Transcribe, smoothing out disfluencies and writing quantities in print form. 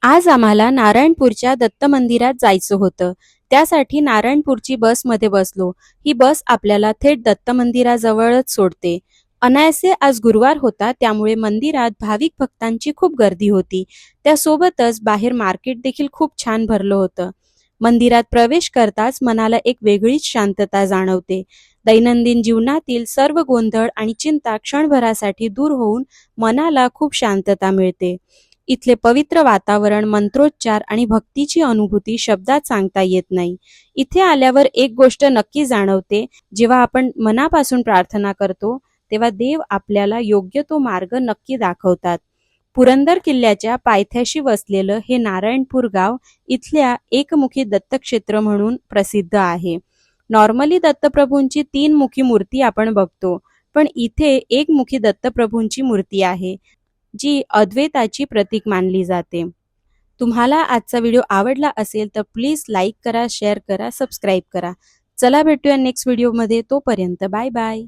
आज आम्हाला नारायणपूरच्या दत्त मंदिरात जायचं होतं. त्यासाठी नारायणपूरची बसमध्ये बसलो. ही बस आपल्याला थेट दत्त मंदिराजवळच सोडते. अनायासे आज गुरुवार होता, त्यामुळे मंदिरात भाविक भक्तांची खूप गर्दी होती. त्यासोबतच बाहेर मार्केट देखील खूप छान भरलं होतं. मंदिरात प्रवेश करताच मनाला एक वेगळीच शांतता जाणवते. दैनंदिन जीवनातील सर्व गोंधळ आणि चिंता क्षणभरासाठी दूर होऊन मनाला खूप शांतता मिळते. इथले पवित्र वातावरण, मंत्रोच्चार आणि भक्तीची अनुभूती शब्दात सांगता येत नाही. इथे आल्यावर एक गोष्ट नक्की जाणवते, जेव्हा आपण मनापासून प्रार्थना करतो, तेव्हा देव आपल्याला योग्य तो मार्ग नक्की दाखवतात. पुरंदर किल्ल्याच्या पायथ्याशी वसलेलं हे नारायणपूर गाव इथल्या एकमुखी दत्तक्षेत्र म्हणून प्रसिद्ध आहे. नॉर्मली दत्तप्रभूंची 3 मुखी मूर्ती आपण बघतो, पण इथे एकमुखी दत्तप्रभूंची मूर्ती आहे, जी अद्वैताची प्रतीक मानली जाते. तुम्हाला आजचा व्हिडिओ आवडला असेल तर प्लीज लाईक करा, शेअर करा, सबस्क्राईब करा. चला भेटूया नेक्स्ट व्हिडिओमध्ये. तोपर्यंत बाय बाय.